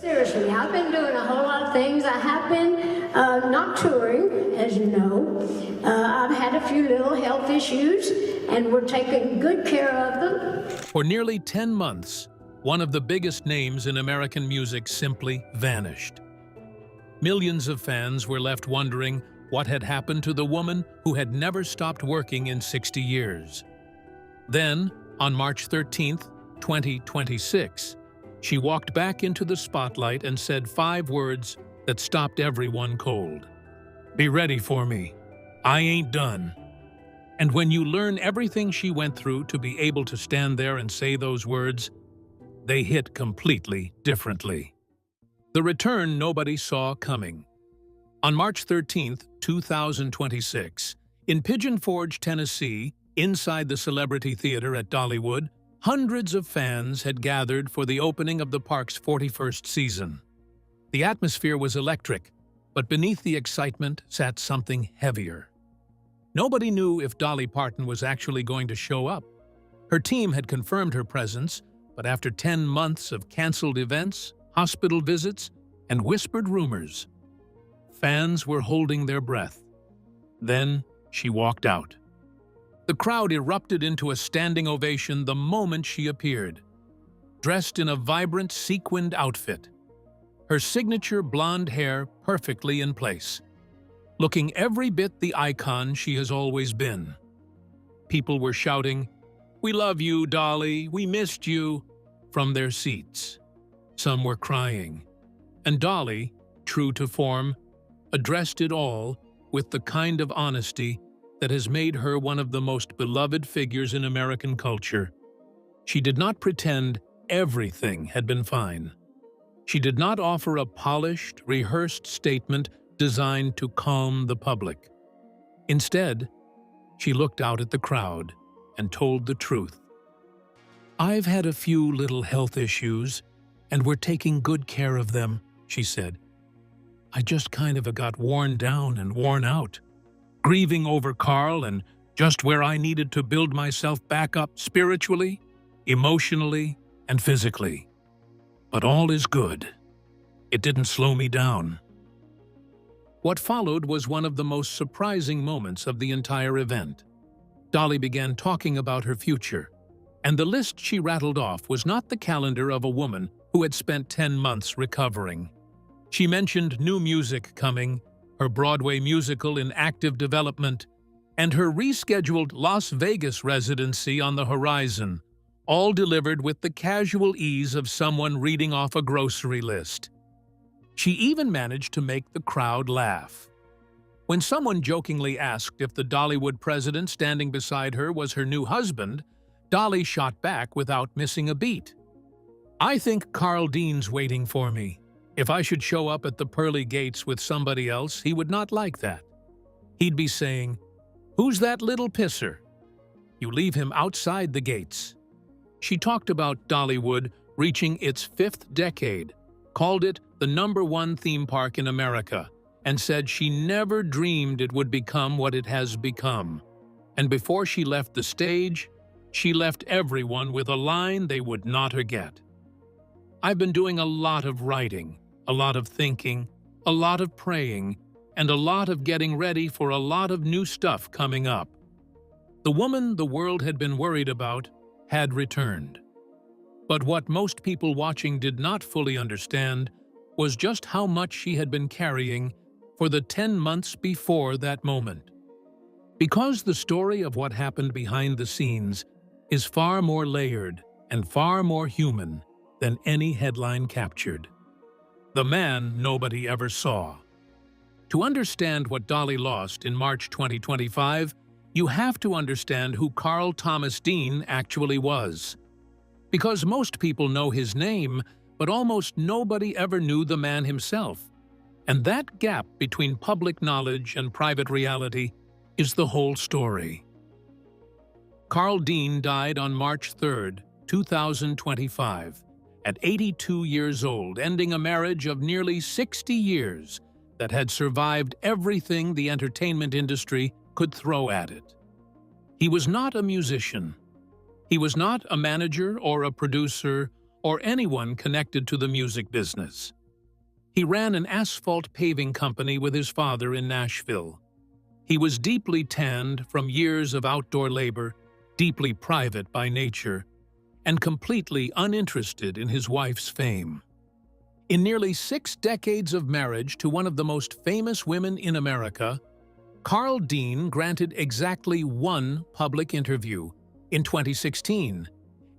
Seriously, I've been doing a whole lot of things. I have been not touring, as you know. I've had a few little health issues, and we're taking good care of them. For nearly 10 months, one of the biggest names in American music simply vanished. Millions of fans were left wondering what had happened to the woman who had never stopped working in 60 years. Then, on March 13, 2026, she walked back into the spotlight and said 5 words that stopped everyone cold. "Be ready for me. I ain't done." And when you learn everything she went through to be able to stand there and say those words, they hit completely differently. The return nobody saw coming. On March 13, 2026, in Pigeon Forge, Tennessee, inside the Celebrity Theater at Dollywood, hundreds of fans had gathered for the opening of the park's 41st season. The atmosphere was electric, but beneath the excitement sat something heavier. Nobody knew if Dolly Parton was actually going to show up. Her team had confirmed her presence, but after 10 months of canceled events, hospital visits, and whispered rumors, fans were holding their breath. Then she walked out. The crowd erupted into a standing ovation the moment she appeared, dressed in a vibrant sequined outfit, her signature blonde hair perfectly in place, looking every bit the icon she has always been. People were shouting, "We love you, Dolly, we missed you," from their seats. Some were crying, and Dolly, true to form, addressed it all with the kind of honesty that has made her one of the most beloved figures in American culture. She did not pretend everything had been fine. She did not offer a polished, rehearsed statement designed to calm the public. Instead, she looked out at the crowd and told the truth. "I've had a few little health issues, and we're taking good care of them," she said. "I just kind of got worn down and worn out, grieving over Carl and just where I needed to build myself back up spiritually, emotionally, and physically. But all is good. It didn't slow me down." What followed was one of the most surprising moments of the entire event. Dolly began talking about her future, and the list she rattled off was not the calendar of a woman who had spent 10 months recovering. She mentioned new music coming, her Broadway musical in active development, and her rescheduled Las Vegas residency on the horizon, all delivered with the casual ease of someone reading off a grocery list. She even managed to make the crowd laugh. When someone jokingly asked if the Dollywood president standing beside her was her new husband, Dolly shot back without missing a beat. "I think Carl Dean's waiting for me. If I should show up at the pearly gates with somebody else, he would not like that. He'd be saying, 'Who's that little pisser?' You leave him outside the gates." She talked about Dollywood reaching its 5th decade, called it the #1 theme park in America, and said she never dreamed it would become what it has become. And before she left the stage, she left everyone with a line they would not forget. "I've been doing a lot of writing, a lot of thinking, a lot of praying, and a lot of getting ready for a lot of new stuff coming up." The woman the world had been worried about had returned. But what most people watching did not fully understand was just how much she had been carrying for the 10 months before that moment. Because the story of what happened behind the scenes is far more layered and far more human than any headline captured. The man nobody ever saw. To understand what Dolly lost in March 2025, you have to understand who Carl Thomas Dean actually was. Because most people know his name, but almost nobody ever knew the man himself. And that gap between public knowledge and private reality is the whole story. Carl Dean died on March 3, 2025, at 82 years old, ending a marriage of nearly 60 years that had survived everything the entertainment industry could throw at it. He was not a musician. He was not a manager or a producer or anyone connected to the music business. He ran an asphalt paving company with his father in Nashville. He was deeply tanned from years of outdoor labor, deeply private by nature, and completely uninterested in his wife's fame. In nearly 6 decades of marriage to one of the most famous women in America, Carl Dean granted exactly one public interview in 2016,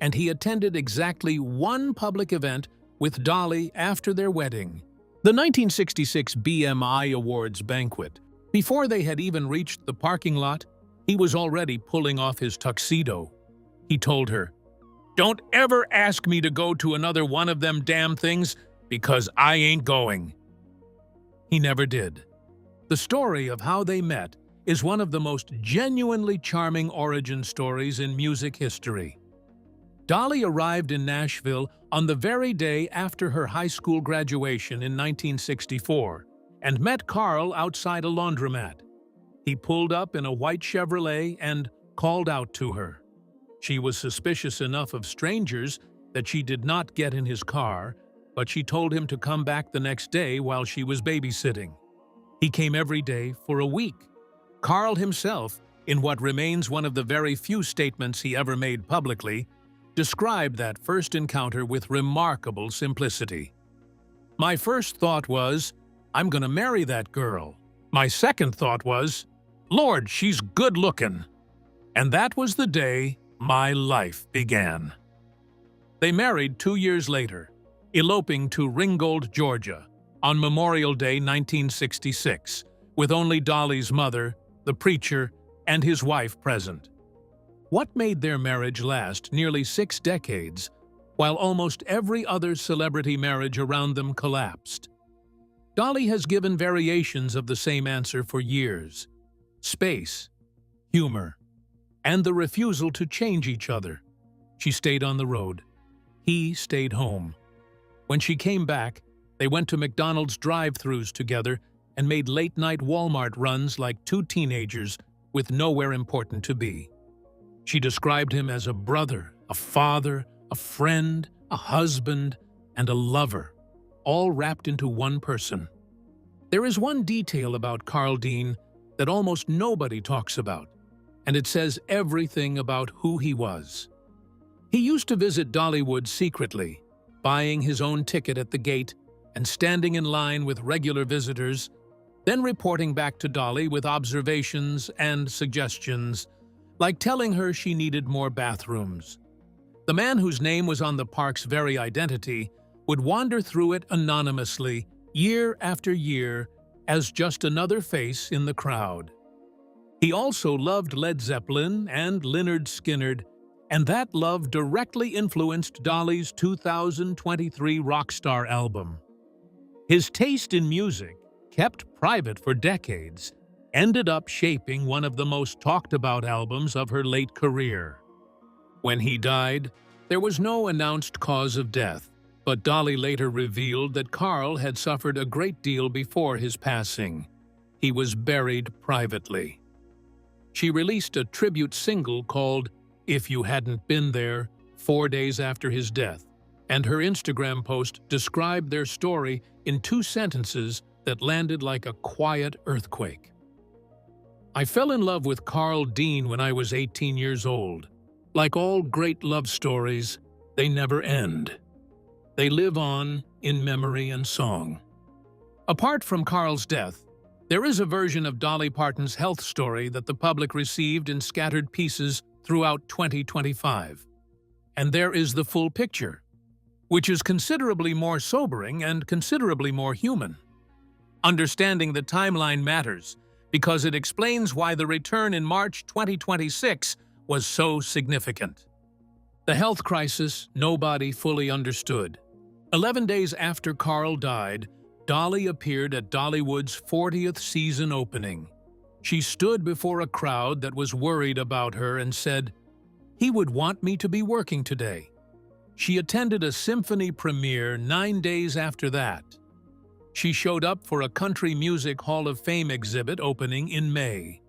and he attended exactly one public event with Dolly after their wedding, the 1966 BMI Awards banquet. Before they had even reached the parking lot, he was already pulling off his tuxedo. He told her, "Don't ever ask me to go to another one of them damn things, because I ain't going." He never did. The story of how they met is one of the most genuinely charming origin stories in music history. Dolly arrived in Nashville on the very day after her high school graduation in 1964 and met Carl outside a laundromat. He pulled up in a white Chevrolet and called out to her. She was suspicious enough of strangers that she did not get in his car, but she told him to come back the next day while she was babysitting. He came every day for a week. Carl himself, in what remains one of the very few statements he ever made publicly, described that first encounter with remarkable simplicity. "My first thought was, I'm gonna marry that girl. My second thought was, Lord, she's good looking. And that was the day my life began." They married 2 years later, eloping to Ringgold, Georgia, on Memorial Day 1966, with only Dolly's mother, the preacher, and his wife present. What made their marriage last nearly 6 decades, while almost every other celebrity marriage around them collapsed? Dolly has given variations of the same answer for years: space, humor, and the refusal to change each other. She stayed on the road. He stayed home. When she came back, they went to McDonald's drive-thrus together and made late-night Walmart runs like 2 teenagers with nowhere important to be. She described him as a brother, a father, a friend, a husband, and a lover, all wrapped into one person. There is one detail about Carl Dean that almost nobody talks about, and it says everything about who he was. He used to visit Dollywood secretly, buying his own ticket at the gate and standing in line with regular visitors, then reporting back to Dolly with observations and suggestions, like telling her she needed more bathrooms. The man whose name was on the park's very identity would wander through it anonymously, year after year, as just another face in the crowd. He also loved Led Zeppelin and Lynyrd Skynyrd, and that love directly influenced Dolly's 2023 Rockstar album. His taste in music, kept private for decades, ended up shaping one of the most talked-about albums of her late career. When he died, there was no announced cause of death, but Dolly later revealed that Carl had suffered a great deal before his passing. He was buried privately. She released a tribute single called "If You Hadn't Been There" 4 days after his death, and her Instagram post described their story in 2 sentences that landed like a quiet earthquake. "I fell in love with Carl Dean when I was 18 years old. Like all great love stories, they never end. They live on in memory and song." Apart from Carl's death, there is a version of Dolly Parton's health story that the public received in scattered pieces throughout 2025. And there is the full picture, which is considerably more sobering and considerably more human. Understanding the timeline matters because it explains why the return in March 2026 was so significant. The health crisis nobody fully understood. 11 days after Carl died, Dolly appeared at Dollywood's 40th season opening. She stood before a crowd that was worried about her and said, "He would want me to be working today." She attended a symphony premiere 9 days after that. She showed up for a Country Music Hall of Fame exhibit opening in May.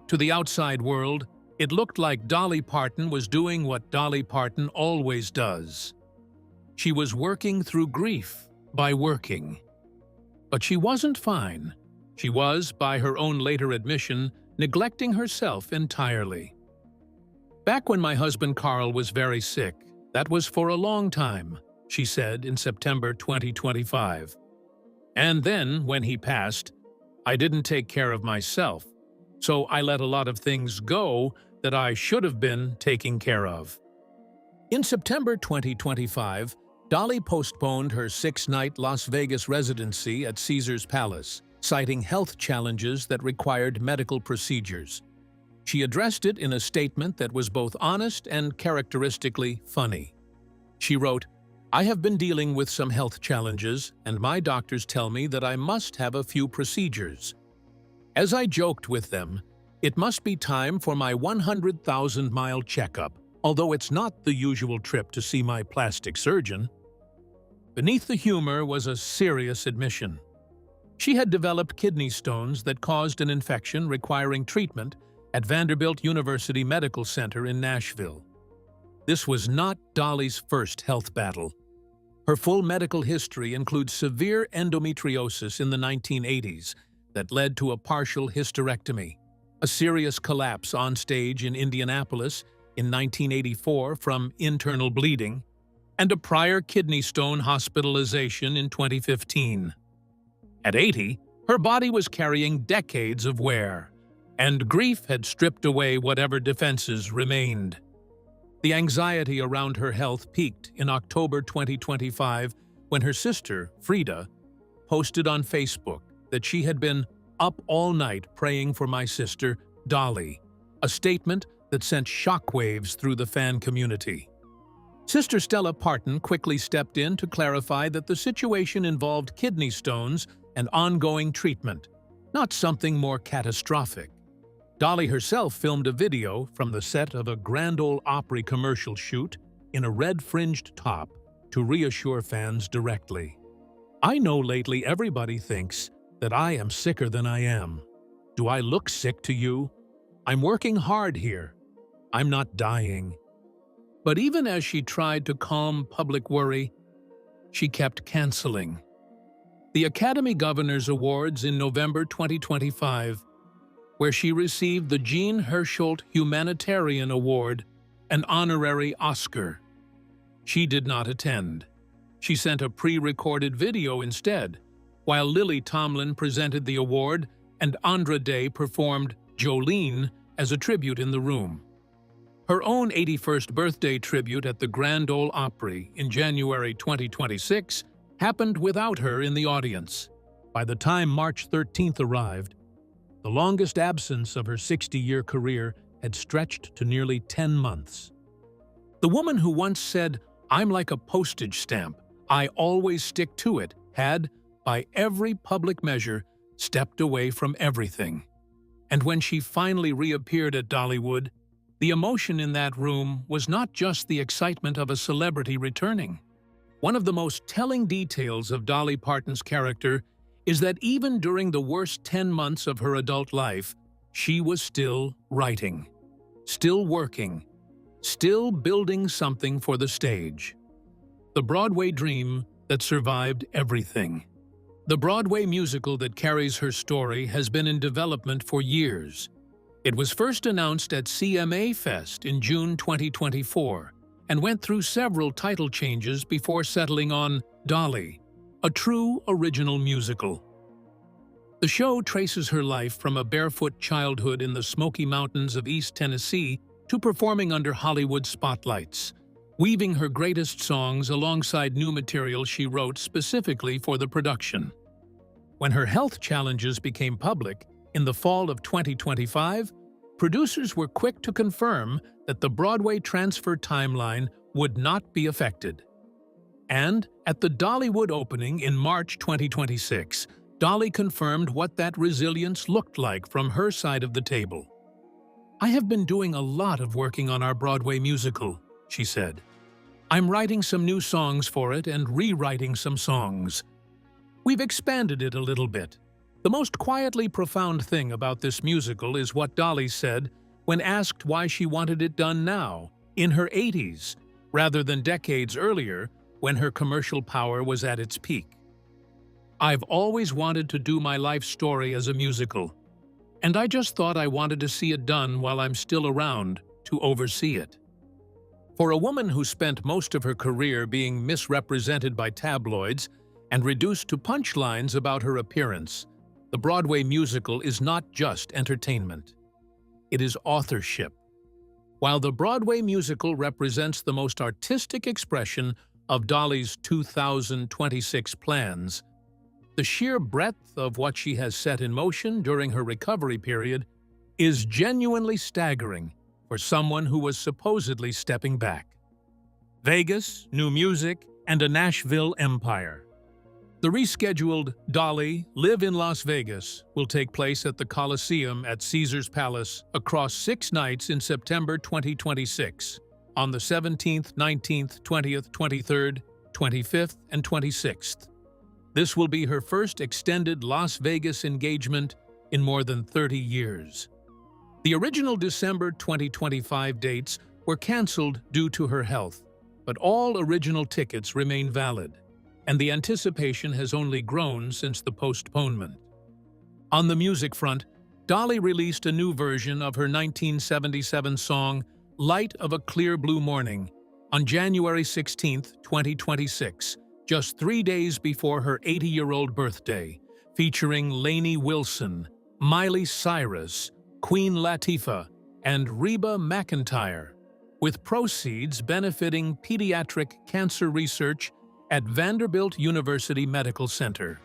To the outside world, it looked like Dolly Parton was doing what Dolly Parton always does: She was working through grief by working. But she wasn't fine. She was, by her own later admission, neglecting herself entirely. "Back when my husband Carl was very sick, that was for a long time," she said in September 2025. "And then, when he passed, I didn't take care of myself, so I let a lot of things go that I should have been taking care of." In September 2025, Dolly postponed her 6-night Las Vegas residency at Caesar's Palace, citing health challenges that required medical procedures. She addressed it in a statement that was both honest and characteristically funny. She wrote, "I have been dealing with some health challenges, and my doctors tell me that I must have a few procedures. As I joked with them, it must be time for my 100,000-mile checkup, although it's not the usual trip to see my plastic surgeon." Beneath the humor was a serious admission. She had developed kidney stones that caused an infection requiring treatment at Vanderbilt University Medical Center in Nashville. This was not Dolly's first health battle. Her full medical history includes severe endometriosis in the 1980s that led to a partial hysterectomy, a serious collapse on stage in Indianapolis in 1984 from internal bleeding, and a prior kidney stone hospitalization in 2015. At 80, her body was carrying decades of wear, and grief had stripped away whatever defenses remained. The anxiety around her health peaked in October 2025 when her sister, Frida, posted on Facebook that she had been up all night praying for my sister, Dolly, a statement that sent shockwaves through the fan community. Sister Stella Parton quickly stepped in to clarify that the situation involved kidney stones and ongoing treatment, not something more catastrophic. Dolly herself filmed a video from the set of a Grand Ole Opry commercial shoot in a red-fringed top to reassure fans directly. "I know lately everybody thinks that I am sicker than I am. Do I look sick to you? I'm working hard here. I'm not dying." But even as she tried to calm public worry, she kept canceling. The Academy Governors Awards in November 2025, where she received the Jean Hersholt Humanitarian Award, an honorary Oscar. She did not attend. She sent a pre-recorded video instead, while Lily Tomlin presented the award and Andra Day performed Jolene as a tribute in the room. Her own 81st birthday tribute at the Grand Ole Opry in January 2026 happened without her in the audience. By the time March 13th arrived, the longest absence of her 60-year career had stretched to nearly 10 months. The woman who once said, "I'm like a postage stamp, I always stick to it," had, by every public measure, stepped away from everything. And when she finally reappeared at Dollywood, the emotion in that room was not just the excitement of a celebrity returning. One of the most telling details of Dolly Parton's character is that even during the worst 10 months of her adult life, she was still writing, still working, still building something for the stage. The Broadway dream that survived everything. The Broadway musical that carries her story has been in development for years. It was first announced at CMA Fest in June 2024 and went through several title changes before settling on Dolly, a true original musical. The show traces her life from a barefoot childhood in the Smoky Mountains of East Tennessee to performing under Hollywood spotlights, weaving her greatest songs alongside new material she wrote specifically for the production. When her health challenges became public, in the fall of 2025, producers were quick to confirm that the Broadway transfer timeline would not be affected. And at the Dollywood opening in March 2026, Dolly confirmed what that resilience looked like from her side of the table. "I have been doing a lot of working on our Broadway musical," she said. "I'm writing some new songs for it and rewriting some songs. We've expanded it a little bit. The most quietly profound thing about this musical is what Dolly said when asked why she wanted it done now, in her 80s, rather than decades earlier, when her commercial power was at its peak. "I've always wanted to do my life story as a musical, and I just thought I wanted to see it done while I'm still around to oversee it." For a woman who spent most of her career being misrepresented by tabloids and reduced to punchlines about her appearance, the Broadway musical is not just entertainment. It is authorship. While the Broadway musical represents the most artistic expression of Dolly's 2026 plans, the sheer breadth of what she has set in motion during her recovery period is genuinely staggering for someone who was supposedly stepping back. Vegas, new music, and a Nashville empire. The rescheduled Dolly Live in Las Vegas will take place at the Coliseum at Caesars Palace across 6 nights in September 2026, on the 17th, 19th, 20th, 23rd, 25th, and 26th. This will be her first extended Las Vegas engagement in more than 30 years. The original December 2025 dates were canceled due to her health, but all original tickets remain valid, and the anticipation has only grown since the postponement. On the music front, Dolly released a new version of her 1977 song Light of a Clear Blue Morning on January 16, 2026, just 3 days before her 80-year-old birthday, featuring Lainey Wilson, Miley Cyrus, Queen Latifah, and Reba McEntire, with proceeds benefiting pediatric cancer research at Vanderbilt University Medical Center.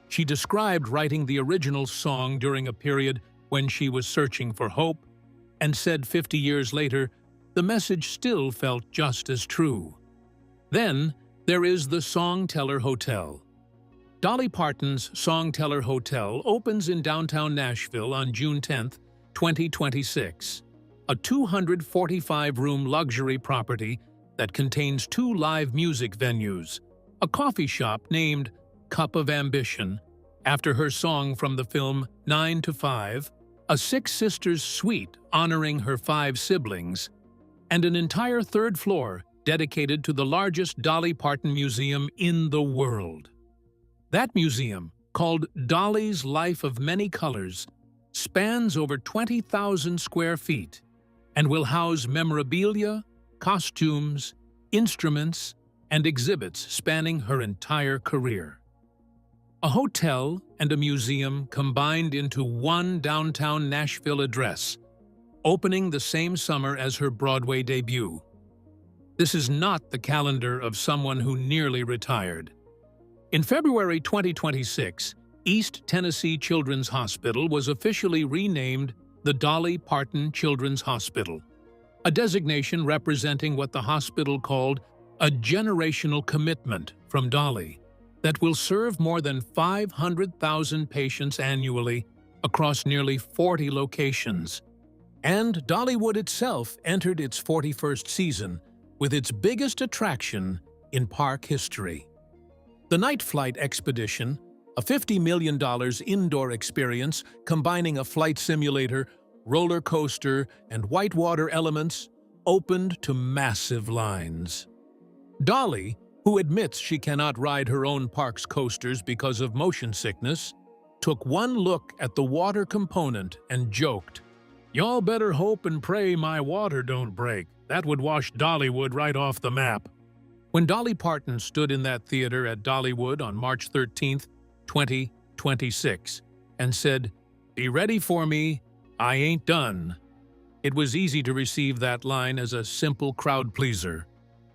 She described writing the original song during a period when she was searching for hope, and said 50 years later, the message still felt just as true. Then, there is the Songteller Hotel. Dolly Parton's Songteller Hotel opens in downtown Nashville on June 10, 2026, a 245-room luxury property that contains 2 live music venues, a coffee shop named Cup of Ambition, after her song from the film 9 to 5, a 6 Sisters suite honoring her 5 siblings, and an entire 3rd floor dedicated to the largest Dolly Parton museum in the world. That museum, called Dolly's Life of Many Colors, spans over 20,000 square feet and will house memorabilia, costumes, instruments, and exhibits spanning her entire career. A hotel and a museum combined into one downtown Nashville address, opening the same summer as her Broadway debut. This is not the calendar of someone who nearly retired. In February 2026, East Tennessee Children's Hospital was officially renamed the Dolly Parton Children's Hospital, a designation representing what the hospital called a generational commitment from Dolly that will serve more than 500,000 patients annually across nearly 40 locations. And Dollywood itself entered its 41st season with its biggest attraction in park history. The Night Flight Expedition, a $50 million indoor experience combining a flight simulator, roller coaster, and whitewater elements, opened to massive lines. Dolly, who admits she cannot ride her own park's coasters because of motion sickness, took one look at the water component and joked, "Y'all better hope and pray my water don't break. That would wash Dollywood right off the map." When Dolly Parton stood in that theater at Dollywood on March 13, 2026, and said, "Be ready for me, I ain't done," it was easy to receive that line as a simple crowd pleaser,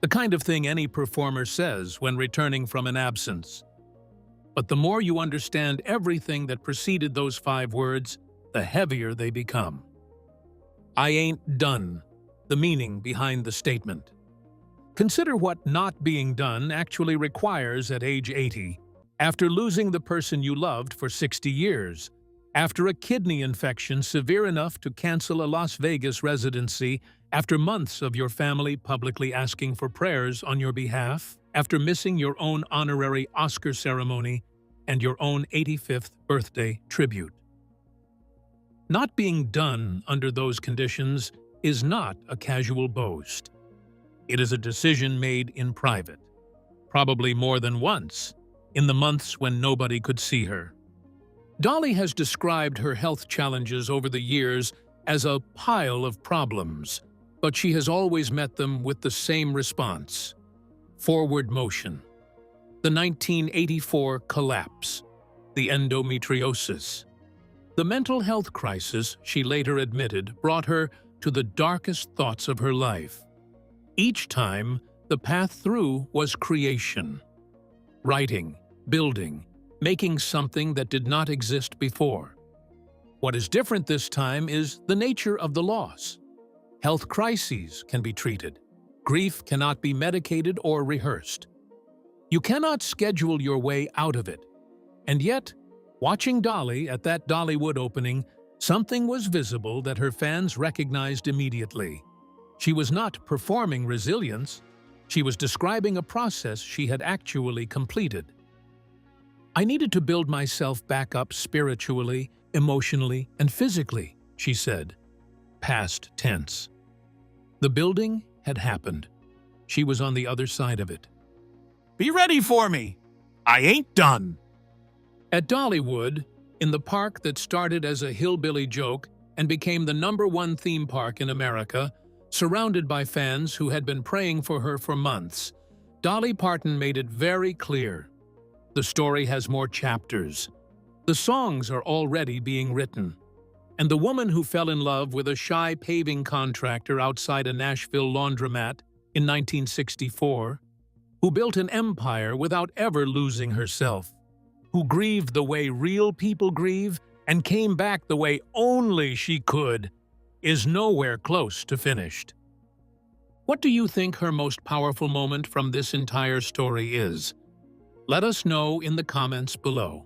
the kind of thing any performer says when returning from an absence. But the more you understand everything that preceded those 5 words, the heavier they become. I ain't done, the meaning behind the statement. Consider what not being done actually requires at age 80, after losing the person you loved for 60 years, after a kidney infection severe enough to cancel a Las Vegas residency, after months of your family publicly asking for prayers on your behalf, after missing your own honorary Oscar ceremony and your own 85th birthday tribute. Not being done under those conditions is not a casual boast. It is a decision made in private, probably more than once, in the months when nobody could see her. Dolly has described her health challenges over the years as a pile of problems, but she has always met them with the same response: forward motion. The 1984 collapse, the endometriosis. The mental health crisis, she later admitted, brought her to the darkest thoughts of her life. Each time, the path through was creation. Writing, building, making something that did not exist before. What is different this time is the nature of the loss. Health crises can be treated. Grief cannot be medicated or rehearsed. You cannot schedule your way out of it. And yet, watching Dolly at that Dollywood opening, something was visible that her fans recognized immediately. She was not performing resilience. She was describing a process she had actually completed. "I needed to build myself back up spiritually, emotionally, and physically," she said, past tense. The building had happened. She was on the other side of it. Be ready for me. I ain't done. At Dollywood, in the park that started as a hillbilly joke and became the #1 theme park in America, surrounded by fans who had been praying for her for months, Dolly Parton made it very clear. The story has more chapters. The songs are already being written. And the woman who fell in love with a shy paving contractor outside a Nashville laundromat in 1964, who built an empire without ever losing herself, who grieved the way real people grieve and came back the way only she could, is nowhere close to finished. What do you think her most powerful moment from this entire story is? Let us know in the comments below.